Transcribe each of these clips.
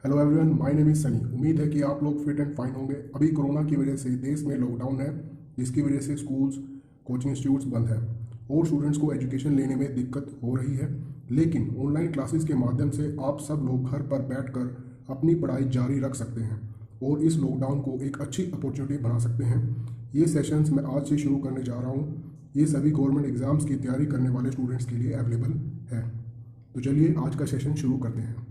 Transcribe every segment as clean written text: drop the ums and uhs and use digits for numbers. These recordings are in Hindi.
Hello everyone, my name is Sunny. उम्मीद है कि आप लोग फिट एंड फाइन होंगे। अभी कोरोना की वजह से देश में लॉकडाउन है, जिसकी वजह से स्कूल्स, कोचिंग इंस्टीट्यूट्स बंद हैं और स्टूडेंट्स को एजुकेशन लेने में दिक्कत हो रही है। लेकिन ऑनलाइन क्लासेस के माध्यम से आप सब लोग घर पर बैठकर अपनी पढ़ाई जारी रख सकते हैं और इस लॉकडाउन को एक अच्छी अपॉर्चुनिटी बना सकते हैं। ये सेशंस मैं आज से शुरू करने जा रहा हूँ। ये सभी गवर्नमेंट एग्जाम्स की तैयारी करने वाले स्टूडेंट्स के लिए अवेलेबल है। तो चलिए आज का सेशन शुरू करते हैं।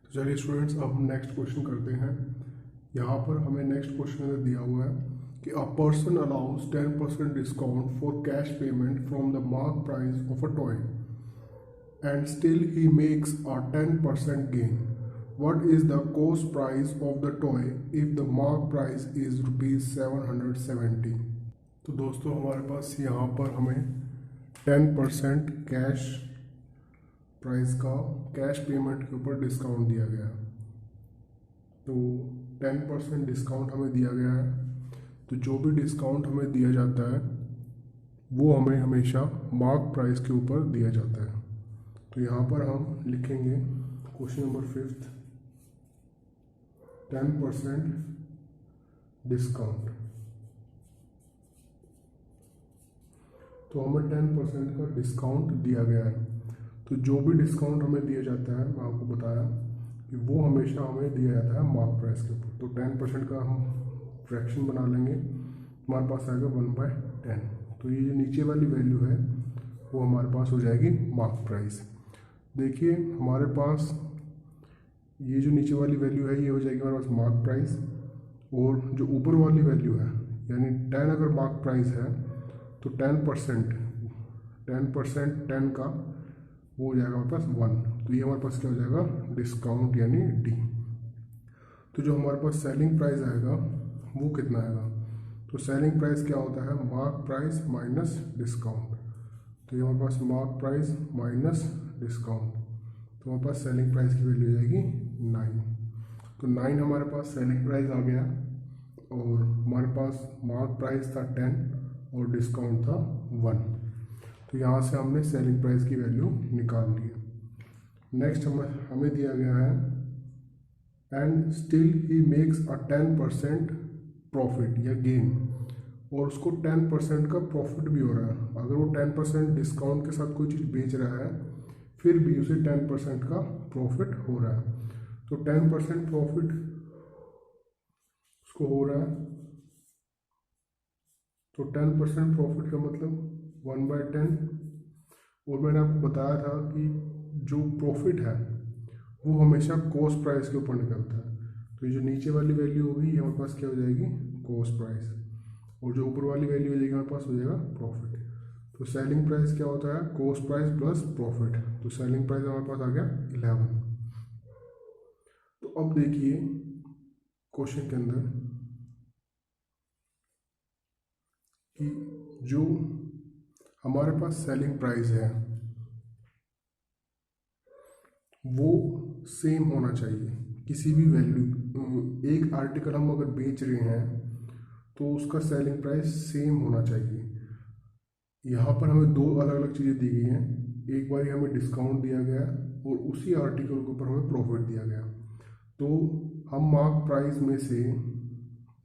तो चलिए स्टूडेंट्स, अब हम नेक्स्ट क्वेश्चन करते हैं। यहाँ पर हमें नेक्स्ट क्वेश्चन में दिया हुआ है कि a person allows 10% discount for cash payment from the mark price of a toy and still he makes a 10% gain. What is the cost price of the toy if the mark price is rupees 770? तो दोस्तों, हमारे पास यहाँ पर हमें 10% कैश प्राइस का कैश पेमेंट के ऊपर डिस्काउंट दिया गया है। तो 10% डिस्काउंट हमें दिया गया है। तो जो भी डिस्काउंट हमें दिया जाता है वो हमें हमेशा मार्क प्राइस के ऊपर दिया जाता है। तो यहाँ पर हम लिखेंगे क्वेश्चन नंबर 5, 10% डिस्काउंट। तो हमें 10% का डिस्काउंट दिया गया है। तो जो भी डिस्काउंट हमें दिया जाता है, मैं आपको बताया कि वो हमेशा हमें दिया जाता है मार्क प्राइस के ऊपर। तो 10% का हम फ्रैक्शन बना लेंगे, हमारे पास आएगा 1/10। तो ये जो नीचे वाली वैल्यू है वो हमारे पास हो जाएगी मार्क प्राइस। देखिए हमारे पास ये जो नीचे वाली वैल्यू है ये हो जाएगी हमारे पास मार्क प्राइस, और जो ऊपर वाली वैल्यू है यानी 10 अगर मार्क प्राइस है तो 10% 10% का वो हो जाएगा हमारे पास 1। तो ये हमारे पास क्या हो जाएगा, डिस्काउंट यानी डी। तो जो हमारे पास सेलिंग प्राइस आएगा वो कितना आएगा, तो सेलिंग प्राइस क्या होता है, मार्क प्राइस माइनस डिस्काउंट। तो ये हमारे पास मार्क प्राइस माइनस डिस्काउंट, तो हमारे पास सेलिंग प्राइस की वैल्यू हो जाएगी 9। तो 9 हमारे पास सेलिंग प्राइस आ गया और हमारे पास मार्क प्राइस था 10 और डिस्काउंट था 1। तो यहाँ से हमने सेलिंग प्राइस की वैल्यू निकाल ली है। नेक्स्ट हमें दिया गया है and still he makes a 10% profit या गेन, और उसको 10% का प्रॉफिट भी हो रहा है। अगर वो 10% डिस्काउंट के साथ कोई चीज़ बेच रहा है फिर भी उसे 10% का प्रॉफिट हो रहा है। तो 10% प्रॉफिट उसको हो रहा है। तो 10% प्रॉफिट का मतलब 1/10। और मैंने आपको बताया था कि जो प्रॉफिट है वो हमेशा कॉस्ट प्राइस के ऊपर निकलता है। तो ये जो नीचे वाली वैल्यू होगी ये हमारे पास क्या हो जाएगी, कॉस्ट प्राइस, और जो ऊपर वाली वैल्यू हो जाएगी हमारे पास हो जाएगा प्रॉफिट। तो सेलिंग प्राइस क्या होता है, कॉस्ट प्राइस प्लस प्रॉफिट। तो सेलिंग प्राइस हमारे पास आ गया 11। तो अब देखिए क्वेश्चन के अंदर कि जो हमारे पास सेलिंग प्राइस है वो सेम होना चाहिए। किसी भी वैल्यू, एक आर्टिकल हम अगर बेच रहे हैं तो उसका सेलिंग प्राइस सेम होना चाहिए। यहाँ पर हमें दो अलग अलग चीज़ें दी गई हैं। एक बार हमें डिस्काउंट दिया गया और उसी आर्टिकल के ऊपर हमें प्रॉफिट दिया गया। तो हम मार्क प्राइस में से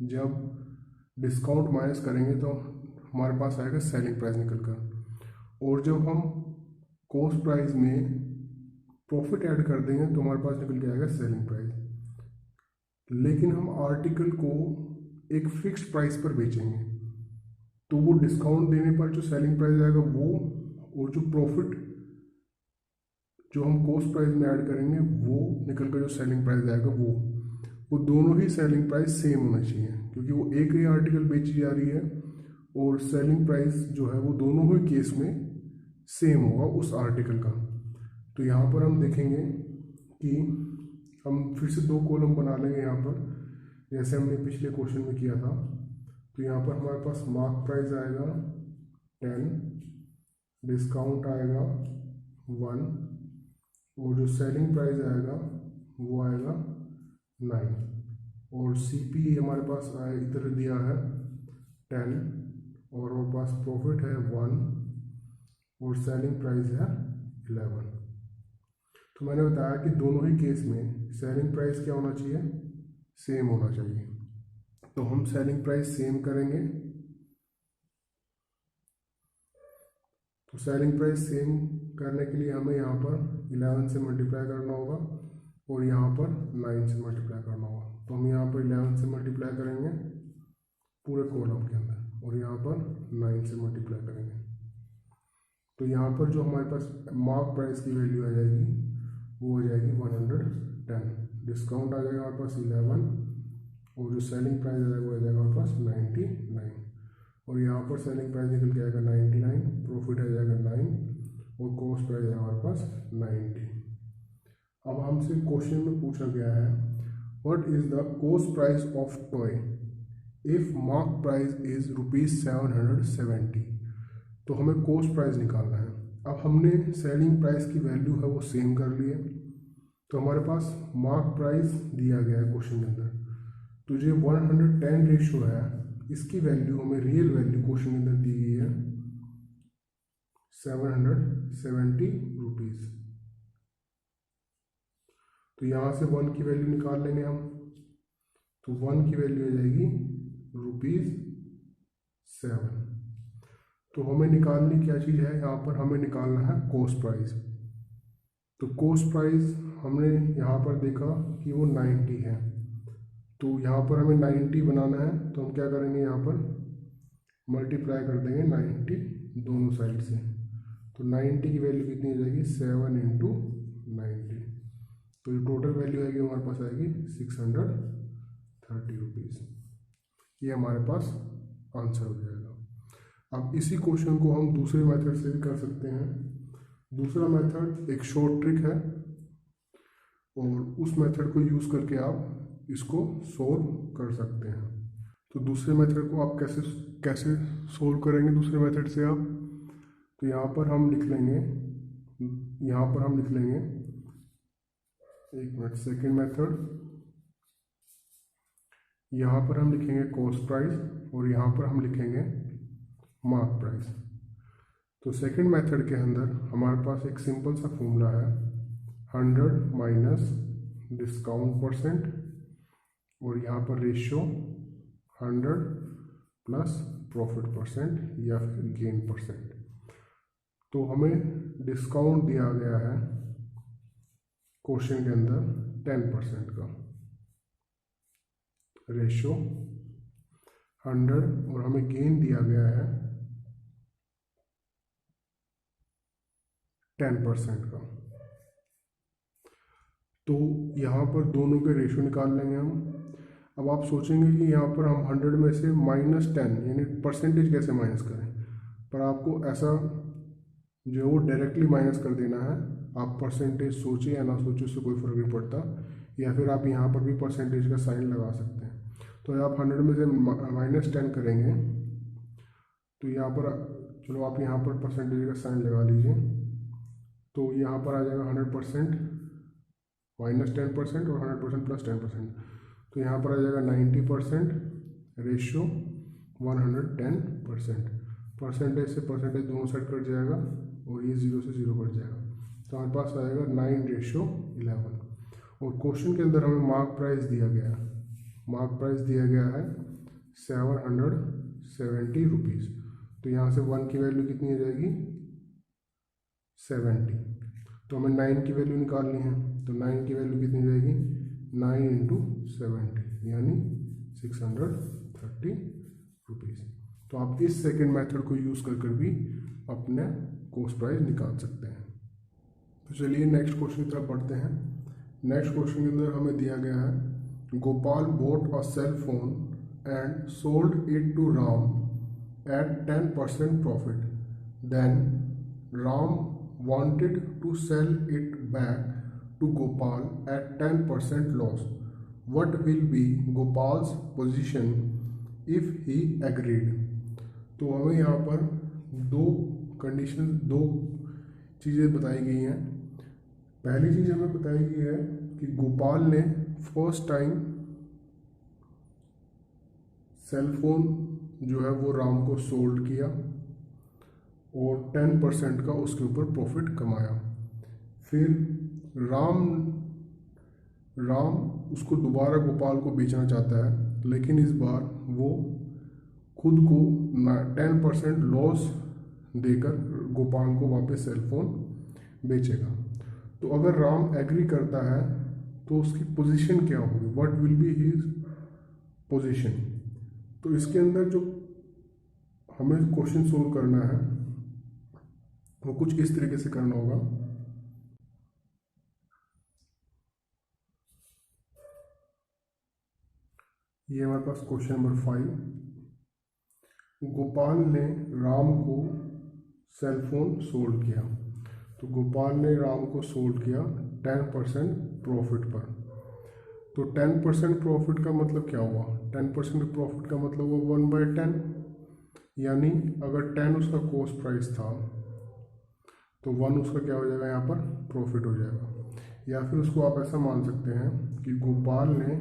जब डिस्काउंट माइनस करेंगे तो हमारे पास आएगा सेलिंग प्राइस निकल कर, और जब हम कॉस्ट प्राइस में प्रॉफिट ऐड कर देंगे तो हमारे पास निकल के आएगा सेलिंग प्राइस। लेकिन हम आर्टिकल को एक फिक्स्ड प्राइस पर बेचेंगे तो वो डिस्काउंट देने पर जो सेलिंग प्राइस आएगा वो, और जो प्रॉफिट जो हम कॉस्ट प्राइस में ऐड करेंगे वो निकल कर जो सेलिंग प्राइस आएगा वो दोनों ही सेलिंग प्राइस सेम होना चाहिए, क्योंकि वो एक ही आर्टिकल बेची जा रही है और सेलिंग प्राइस जो है वो दोनों ही केस में सेम होगा उस आर्टिकल का। तो यहाँ पर हम देखेंगे कि हम फिर से दो कॉलम बना लेंगे यहाँ पर, जैसे हमने पिछले क्वेश्चन में किया था। तो यहाँ पर हमारे पास मार्क प्राइस आएगा 10, डिस्काउंट आएगा 1, और जो सेलिंग प्राइस आएगा वो आएगा 9, और CP हमारे पास इधर दिया है 10, और हमारे पास प्रॉफिट है 1 और सेलिंग प्राइस है 11। तो मैंने बताया कि दोनों ही केस में सेलिंग प्राइस क्या होना चाहिए, सेम होना चाहिए। तो हम सेलिंग प्राइस सेम करेंगे। तो सेलिंग प्राइस सेम करने के लिए हमें यहाँ पर 11 से मल्टीप्लाई करना होगा और यहाँ पर 9 से मल्टीप्लाई करना होगा। तो हम यहाँ पर 11 से मल्टीप्लाई करेंगे पूरे कॉलम के अंदर और यहाँ पर 9 से मल्टीप्लाई करेंगे। तो यहाँ पर जो हमारे पास मार्क प्राइस की वैल्यू आ जाएगी वो हो जाएगी 110। डिस्काउंट आ जाएगा हमारे पास 11 और जो सेलिंग प्राइस आ जाएगा वो आ जाएगा हमारे पास 99 और यहाँ पर सेलिंग प्राइस निकल के आएगा 99, प्रॉफिट आ जाएगा 9 और कॉस्ट प्राइस है हमारे पास 90। अब हमसे क्वेश्चन में पूछा गया है what is the cost price of toy if mark price is ₹770। तो हमें कॉस्ट प्राइस निकालना है। अब हमने सेलिंग प्राइस की वैल्यू है वो सेम कर ली है। तो हमारे पास मार्क प्राइस दिया गया है क्वेश्चन के अंदर, तो जो 110 रेशो है इसकी वैल्यू हमें रियल वैल्यू क्वेश्चन के अंदर दी गई है 770 रुपीज़। तो यहाँ से 1 की वैल्यू निकाल लेंगे हम। तो 1 की वैल्यू आ जाएगी ₹7। तो हमें निकालनी क्या चीज़ है, यहाँ पर हमें निकालना है कॉस्ट प्राइस। तो कॉस्ट प्राइस हमने यहाँ पर देखा कि वो 90 है। तो यहाँ पर हमें 90 बनाना है तो हम क्या करेंगे, यहाँ पर मल्टीप्लाई कर देंगे 90 दोनों साइड से। तो 90 की वैल्यू कितनी आ जाएगी 7 इंटू 90। तो जो टोटल वैल्यू आएगी हमारे पास आएगी 630 रुपीज़। ये हमारे पास आंसर हो जाएगा। अब इसी क्वेश्चन को हम दूसरे मेथड से भी कर सकते हैं। दूसरा मेथड एक शॉर्ट ट्रिक है और उस मेथड को यूज़ करके आप इसको सोल्व कर सकते हैं। तो दूसरे मेथड को आप कैसे सोल्व करेंगे दूसरे मेथड से आप, तो यहाँ पर हम लिख लेंगे एक मिनट, सेकेंड मेथड, यहाँ पर हम लिखेंगे कॉस्ट प्राइस और यहाँ पर हम लिखेंगे मार्क प्राइस। तो सेकेंड मेथड के अंदर हमारे पास एक सिंपल सा फॉर्मूला है 100 माइनस डिस्काउंट परसेंट और यहाँ पर रेशियो 100 प्लस प्रॉफिट परसेंट या फिर गेन परसेंट। तो हमें डिस्काउंट दिया गया है क्वेश्चन के अंदर 10% का, रेशियो 100 और हमें गेन दिया गया है 10% का। तो यहाँ पर दोनों के रेशियो निकाल लेंगे हम। अब आप सोचेंगे कि यहाँ पर हम 100 में से -10 यानी परसेंटेज कैसे माइनस करें, पर आपको ऐसा जो है वो डायरेक्टली माइनस कर देना है। आप परसेंटेज सोचे या ना सोचे उससे कोई फर्क नहीं पड़ता, या फिर आप यहाँ पर भी परसेंटेज का साइन लगा सकते हैं। तो आप 100 में से -10 करेंगे तो यहाँ पर चलो आप यहाँ पर परसेंटेज का साइन लगा लीजिए। तो यहाँ पर आ जाएगा 100% -10% और 100% प्लस 10%। तो यहाँ पर आ जाएगा 90% रेशियो 110%। परसेंटेज से परसेंटेज दोनों साइड कट जाएगा और ये 0 से 0 कट जाएगा। तो हमारे पास आएगा 9:11। और क्वेश्चन के अंदर हमें मार्क प्राइस दिया गया है, मार्क प्राइस दिया गया है 770 रुपीज़। तो यहाँ से 1 की वैल्यू कितनी आ जाएगी 70। तो हमें 9 की वैल्यू निकालनी है। तो 9 की वैल्यू कितनी जाएगी 9 इंटू 70 यानी 630 रुपीज़। तो आप इस सेकेंड मेथड को यूज़ कर भी अपने कॉस्ट प्राइस निकाल सकते हैं। तो चलिए नेक्स्ट क्वेश्चन की तरफ बढ़ते हैं। नेक्स्ट क्वेश्चन के अंदर हमें दिया गया है Gopal bought a cell phone and sold it to Ram at 10% profit. Then Ram wanted to sell it back to Gopal at 10% loss. What will be Gopal's position if he agreed? तो हमें यहाँ पर दो चीज़ें बताई गई हैं। पहली चीज़ हमें बताई गई है कि गोपाल ने फर्स्ट टाइम सेल फोन जो है वो राम को सोल्ड किया और 10% का उसके ऊपर प्रॉफिट कमाया। फिर राम राम उसको दोबारा गोपाल को बेचना चाहता है, लेकिन इस बार वो खुद को 10% लॉस देकर गोपाल को वापस सेलफोन बेचेगा। तो अगर राम एग्री करता है तो उसकी पोजीशन क्या होगी, what will be his position. तो इसके अंदर जो हमें क्वेश्चन सोल्व करना है वो कुछ इस तरीके से करना होगा। ये हमारे पास क्वेश्चन नंबर 5। गोपाल ने राम को सेलफोन सोल्ड किया। तो गोपाल ने राम को सोल्ड किया 10% प्रॉफिट पर। तो 10% प्रॉफिट का मतलब क्या हुआ, 10% प्रॉफिट का मतलब हुआ 1/10, यानी अगर 10 उसका कॉस्ट प्राइस था तो 1 उसका क्या हो जाएगा, यहाँ पर प्रॉफिट हो जाएगा। या फिर उसको आप ऐसा मान सकते हैं कि गोपाल ने,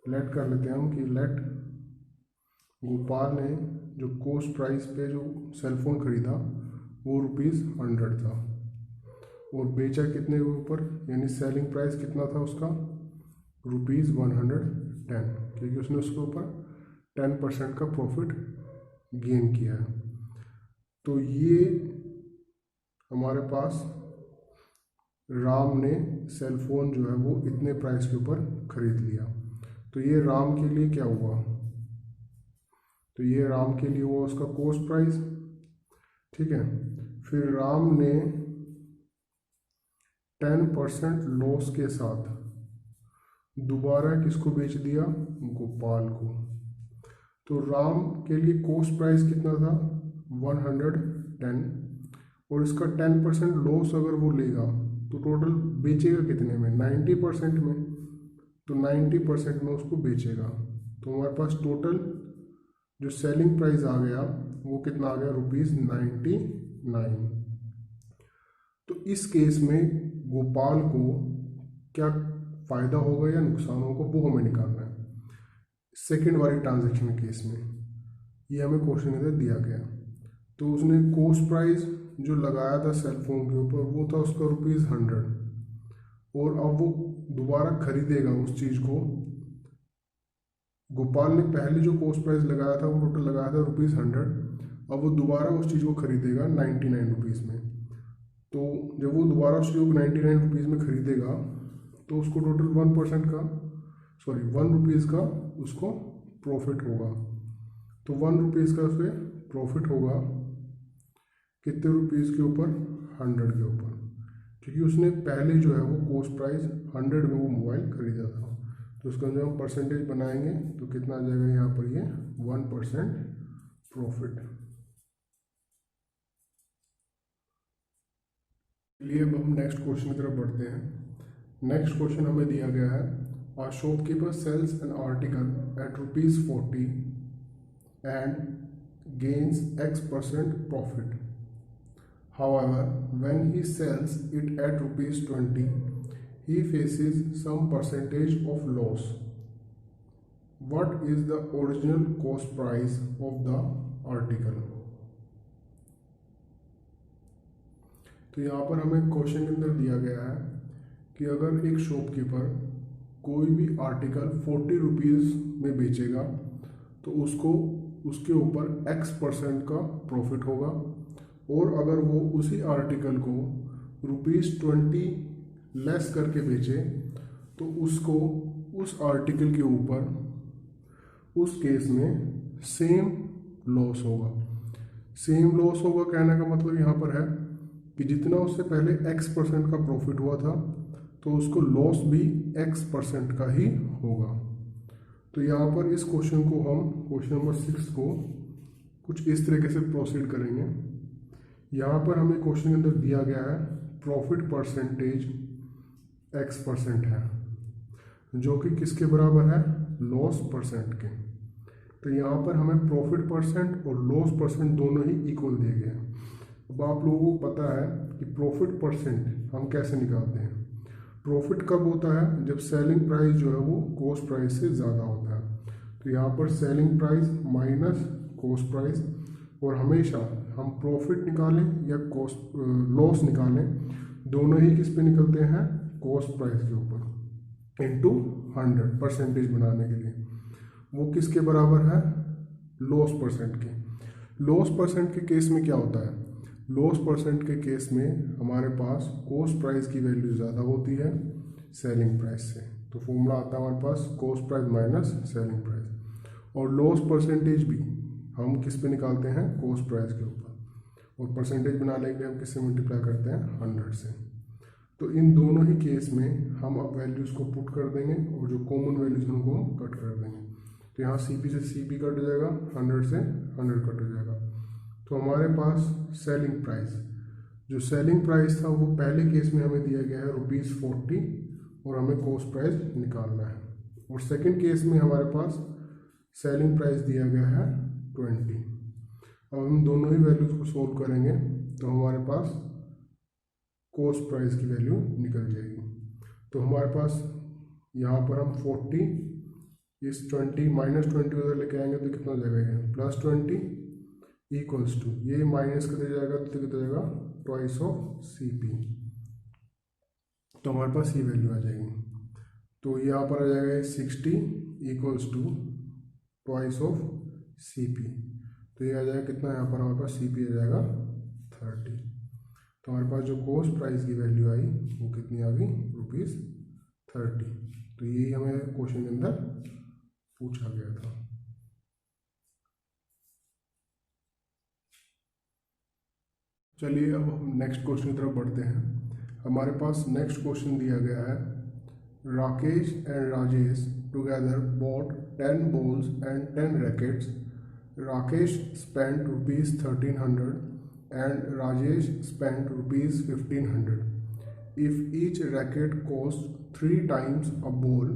लेट कर लेते हैं हम कि लेट गोपाल ने जो कॉस्ट प्राइस पे जो सेलफोन खरीदा वो ₹100 था और बेचा कितने के ऊपर, यानी सेलिंग प्राइस कितना था उसका ₹110, क्योंकि उसने उसके ऊपर 10% का प्रॉफिट गेन किया है। तो ये हमारे पास राम ने सेलफोन जो है वो इतने प्राइस के ऊपर खरीद लिया। तो ये राम के लिए क्या हुआ, तो ये राम के लिए हुआ उसका कॉस्ट प्राइस, ठीक है। फिर राम ने 10% लॉस के साथ दोबारा किसको बेच दिया, गोपाल को। तो राम के लिए कॉस्ट प्राइस कितना था 110, और इसका 10% लॉस अगर वो लेगा तो टोटल बेचेगा कितने में, 90% में। तो 90% में उसको बेचेगा। तो हमारे पास टोटल जो सेलिंग प्राइस आ गया वो कितना आ गया, ₹99। तो इस केस में गोपाल को क्या फ़ायदा होगा या नुकसान होगा वो हमें निकालना है। सेकेंड वाली ट्रांजैक्शन केस में ये हमें क्वेश्चन अंदर दिया गया। तो उसने कॉस्ट प्राइस जो लगाया था सेलफोन के ऊपर वो था उसका ₹100, और अब वो दोबारा खरीदेगा उस चीज़ को। गोपाल ने पहले जो कॉस्ट प्राइस लगाया था वो टोटल लगाया था ₹100, अब वो दोबारा उस चीज़ को खरीदेगा 99 रुपीज़ में। तो जब वो दोबारा उस चीज़ को 99 रुपीज़ में खरीदेगा तो उसको टोटल 1 रुपीज़ का उसको प्रॉफिट होगा। तो 1 रुपीज़ का उसे प्रॉफिट होगा कितने रुपीज़ के ऊपर, 100 के ऊपर, क्योंकि उसने पहले जो है वो कॉस्ट प्राइस 100 में वो मोबाइल खरीदा था। तो उसका जो हम परसेंटेज बनाएंगे तो कितना आ जाएगा यहाँ पर, ये 1% प्रॉफिट। चलिए अब हम नेक्स्ट क्वेश्चन की तरफ बढ़ते हैं। नेक्स्ट क्वेश्चन हमें दिया गया है, a shopkeeper sells an article at ₹40 and gains X% profit. However, when he sells it at ₹20, he faces some percentage of loss. What is the original cost price of the article? तो यहाँ पर हमें क्वेश्चन के अंदर दिया गया है कि अगर एक शॉपकीपर कोई भी आर्टिकल 40 रुपीज़ में बेचेगा तो उसको उसके ऊपर X% का प्रॉफिट होगा, और अगर वो उसी आर्टिकल को ₹20 लेस करके बेचे तो उसको उस आर्टिकल के ऊपर उस केस में सेम लॉस होगा। सेम लॉस होगा कहने का मतलब यहाँ पर है कि जितना उससे पहले X% का प्रॉफिट हुआ था तो उसको लॉस भी X% का ही होगा। तो यहाँ पर इस क्वेश्चन को हम क्वेश्चन नंबर 6 को कुछ इस तरीके से प्रोसीड करेंगे। यहाँ पर हमें क्वेश्चन के अंदर दिया गया है प्रॉफिट परसेंटेज X% है, जो कि किसके बराबर है, लॉस परसेंट के। तो यहाँ पर हमें प्रॉफिट परसेंट और लॉस परसेंट दोनों ही इक्वल दिए गए हैं। अब आप लोगों को पता है कि प्रॉफिट परसेंट हम कैसे निकालते हैं। प्रॉफिट कब होता है, जब सेलिंग प्राइस जो है वो कॉस्ट प्राइस से ज़्यादा होता है। तो यहाँ पर selling price minus cost price, और हमेशा हम प्रॉफिट निकालें या कॉस्ट लॉस निकालें दोनों ही किस पे निकलते हैं, कॉस्ट प्राइस के ऊपर, इनटू 100 परसेंटेज बनाने के लिए। वो किसके बराबर है, लॉस परसेंट के। लॉस परसेंट के केस में क्या होता है, लॉस परसेंट के केस में हमारे पास कॉस्ट प्राइस की वैल्यू ज़्यादा होती है सेलिंग प्राइस से। तो फॉर्मूला आता है हमारे पास cost price minus selling price. और लॉस परसेंटेज भी हम किस पे निकालते हैं, कॉस्ट प्राइस के ऊपर। और परसेंटेज बनाने के लिए हम किससे मल्टीप्लाई करते हैं, 100 से। तो इन दोनों ही केस में हम अब वैल्यूज़ को पुट कर देंगे और जो कॉमन वैल्यूज उनको हम कट कर देंगे। तो यहाँ CP से CP कट हो जाएगा, 100 से 100 कट हो जाएगा। तो हमारे पास सेलिंग प्राइस, जो सेलिंग प्राइस था वो पहले केस में हमें दिया गया है ₹40 और हमें कॉस्ट प्राइस निकालना है। और सेकंड केस में हमारे पास सेलिंग प्राइस दिया गया है 20। अब हम दोनों ही वैल्यूज को सोल्व करेंगे तो हमारे पास कॉस्ट प्राइस की वैल्यू निकल जाएगी। तो हमारे पास यहाँ पर हम 40 इस 20 -20 उधर लेके आएंगे तो कितना हो जाएगा, ये +20 इक्वल्स टू, ये माइनस करते जाएगा तो कितना जाएगा, ट्वाइस ऑफ CP। तो हमारे पास ये वैल्यू आ जाएगी। तो यहाँ पर आ जाएगा 60 equals to twice of CP। तो ये आ जाएगा कितना, यहाँ पर हमारे पास CP आ जाएगा 30। तो हमारे पास जो कॉस्ट प्राइस की वैल्यू आई वो कितनी आ गई, ₹30। तो यही हमें क्वेश्चन के अंदर पूछा गया था। चलिए अब हम नेक्स्ट क्वेश्चन की तरफ बढ़ते हैं। हमारे पास नेक्स्ट क्वेश्चन दिया गया है, Rakesh and Rajesh together bought 10 balls and 10 rackets. Rakesh spent ₹1300 and Rajesh spent ₹1500. If each racket costs 3 times a ball,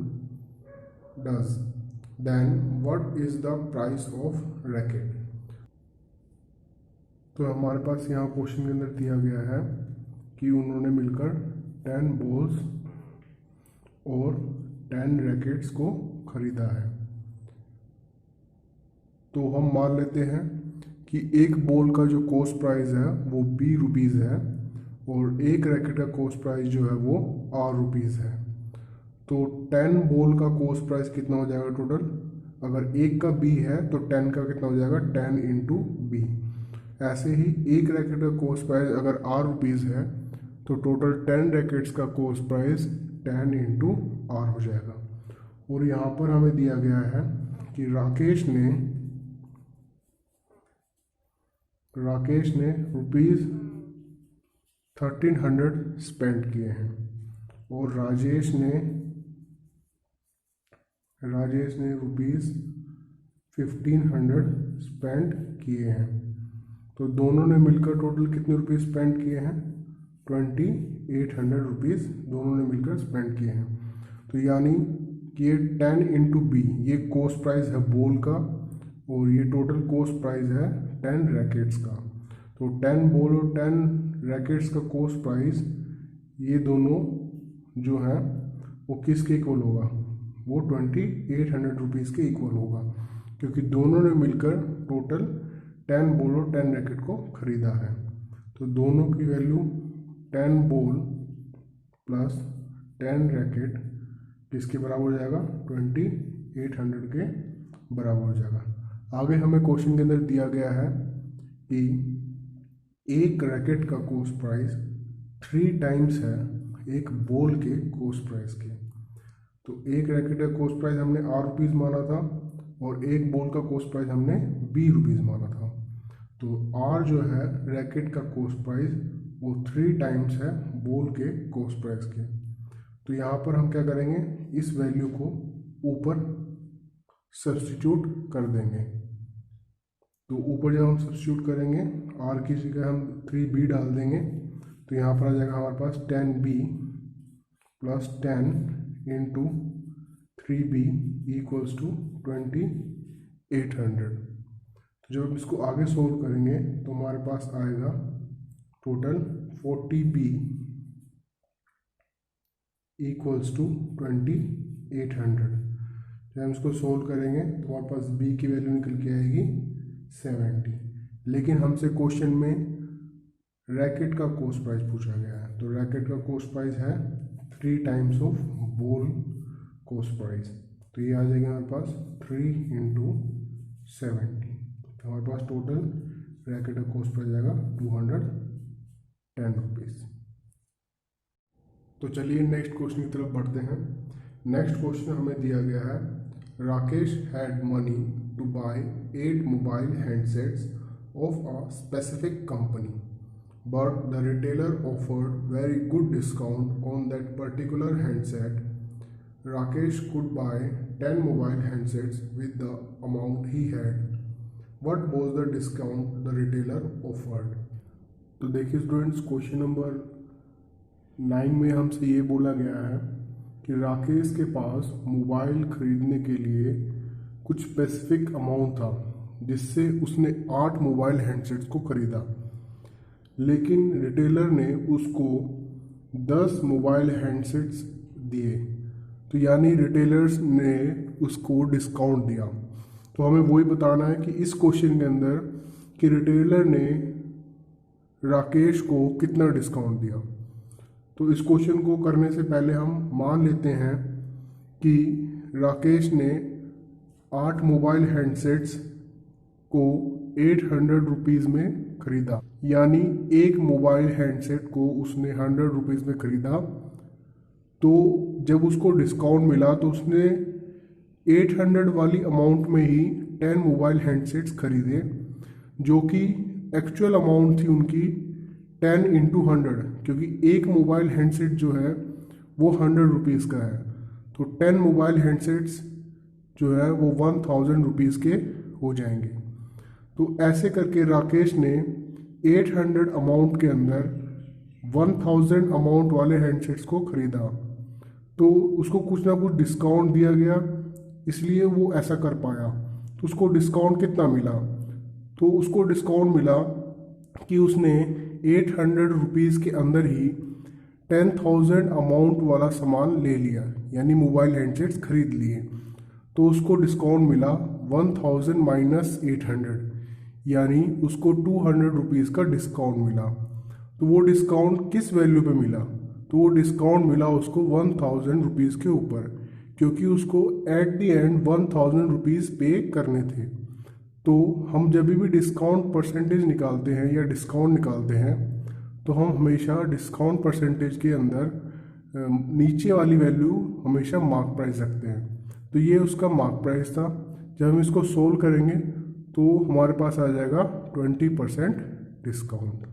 then what is the price of racket? तो हमारे पास यहाँ क्वेश्चन के अंदर दिया गया है कि उन्होंने मिलकर 10 बॉल्स और 10 रैकेट्स को खरीदा है। तो हम मान लेते हैं कि एक बॉल का जो कॉस्ट प्राइस है वो ₹20 है और एक रैकेट का कॉस्ट प्राइस जो है वो ₹8 है। तो 10 बॉल का कॉस्ट प्राइस कितना हो जाएगा टोटल, अगर एक का B है तो 10 का कितना हो जाएगा, 10 इंटू B। ऐसे ही एक रैकेट का कॉस्ट प्राइस अगर ₹8 है तो टोटल 10 रैकेट्स का कॉस्ट प्राइस 10 इंटू R हो जाएगा। और यहाँ पर हमें दिया गया है कि राकेश ने ₹1300 स्पेंड किए हैं और राजेश ने ₹1500 स्पेंड किए हैं। तो दोनों ने मिलकर टोटल कितने रुपये स्पेंड किए हैं, ₹2800 दोनों ने मिलकर स्पेंड किए हैं। तो यानी कि ये 10 इंटू B ये कॉस्ट प्राइस है बॉल का और ये टोटल कॉस्ट प्राइस है 10 रैकेट्स का। तो 10 बॉल और 10 रैकेट्स का कॉस्ट प्राइस ये दोनों जो हैं वो किसके इक्वल होगा, वो ₹2800 के इक्वल होगा, क्योंकि दोनों ने मिलकर टोटल 10 बॉल और 10 रैकेट को खरीदा है। तो दोनों की वैल्यू 10 बॉल प्लस 10 रैकेट किसके बराबर हो जाएगा, 2800 के बराबर हो जाएगा। आगे हमें क्वेश्चन के अंदर दिया गया है कि एक रैकेट का कॉस्ट प्राइस 3 टाइम्स है एक बॉल के कॉस्ट प्राइस के। तो एक रैकेट का कॉस्ट प्राइस हमने ₹8 माना था और एक बॉल का कॉस्ट प्राइस हमने ₹20 माना था। तो R जो है रैकेट का कॉस्ट प्राइस वो 3 टाइम्स है बॉल के कॉस्ट प्राइस के। तो यहाँ पर हम क्या करेंगे, इस वैल्यू को ऊपर सब्स्टिट्यूट कर देंगे। तो ऊपर जब हम सब्स्टिट्यूट करेंगे R की जगह हम 3B डाल देंगे तो यहाँ पर आ जाएगा हमारे पास 10B plus 10 into 3B equals to 2800। तो जब हम इसको आगे सोल्व करेंगे तो हमारे पास आएगा टोटल 40B इक्वल्स टू 2800। जब हम इसको सोल्व करेंगे तो हमारे पास B की वैल्यू निकल के आएगी 70। लेकिन हमसे क्वेश्चन में रैकेट का कॉस्ट प्राइस पूछा गया है, तो रैकेट का कॉस्ट प्राइस है 3 times of ball cost price. तो ये आ जाएगा हमारे पास 3 इंटू 70, तो हमारे पास टोटल रैकेट का कॉस्ट प्राइस आएगा 210 रुपीज़। तो चलिए नेक्स्ट क्वेश्चन की तरफ बढ़ते हैं। नेक्स्ट क्वेश्चन हमें दिया गया है, Rakesh had money to buy 8 mobile handsets of a specific company, but the retailer offered very good discount on that particular handset. Rakesh could buy 10 mobile handsets with the amount he had. What was the discount the retailer offered? तो देखिए स्टूडेंट्स, क्वेश्चन नंबर 9 में हमसे ये बोला गया है कि राकेश के पास मोबाइल खरीदने के लिए कुछ स्पेसिफिक अमाउंट था, जिससे उसने 8 मोबाइल हैंडसेट्स को खरीदा, लेकिन रिटेलर ने उसको 10 मोबाइल हैंडसेट्स दिए। तो यानी रिटेलर्स ने उसको डिस्काउंट दिया। तो हमें वही बताना है कि इस क्वेश्चन के अंदर कि रिटेलर ने राकेश को कितना डिस्काउंट दिया। तो इस क्वेश्चन को करने से पहले हम मान लेते हैं कि राकेश ने 8 मोबाइल हैंडसेट्स को 800 रुपीज़ में खरीदा, यानी एक मोबाइल हैंडसेट को उसने 100 रुपीज़ में खरीदा। तो जब उसको डिस्काउंट मिला तो उसने 800 वाली अमाउंट में ही 10 मोबाइल हैंडसेट्स खरीदे, जो कि एक्चुअल अमाउंट थी उनकी 10 इंटू 100, क्योंकि एक मोबाइल हैंडसेट जो है वो 100 रुपीज़ का है। तो 10 मोबाइल हैंडसेट्स जो है वो 1000 रुपीज़ के हो जाएंगे। तो ऐसे करके राकेश ने 800 अमाउंट के अंदर 1000 अमाउंट वाले हैंडसेट्स को खरीदा। तो उसको कुछ ना कुछ डिस्काउंट दिया गया, इसलिए वो ऐसा कर पाया। तो उसको डिस्काउंट कितना मिला? तो उसको डिस्काउंट मिला कि उसने 800 रुपीज़ के अंदर ही 10,000 अमाउंट वाला सामान ले लिया, यानी मोबाइल हैंडसेट्स खरीद लिए। तो उसको डिस्काउंट मिला 1000 माइनस 800, यानी उसको 200 रुपीज़ का डिस्काउंट मिला। तो वो डिस्काउंट किस वैल्यू पे मिला? तो वो डिस्काउंट मिला उसको 1000 रुपीज़ के ऊपर, क्योंकि उसको एट दी एंड 1000 रुपीज़ पे करने थे। तो हम जब भी डिस्काउंट परसेंटेज निकालते हैं या डिस्काउंट निकालते हैं, तो हम हमेशा डिस्काउंट परसेंटेज के अंदर नीचे वाली वैल्यू हमेशा मार्क प्राइस रखते हैं। तो ये उसका मार्क प्राइस था। जब हम इसको सोल्व करेंगे तो हमारे पास आ जाएगा 20% डिस्काउंट।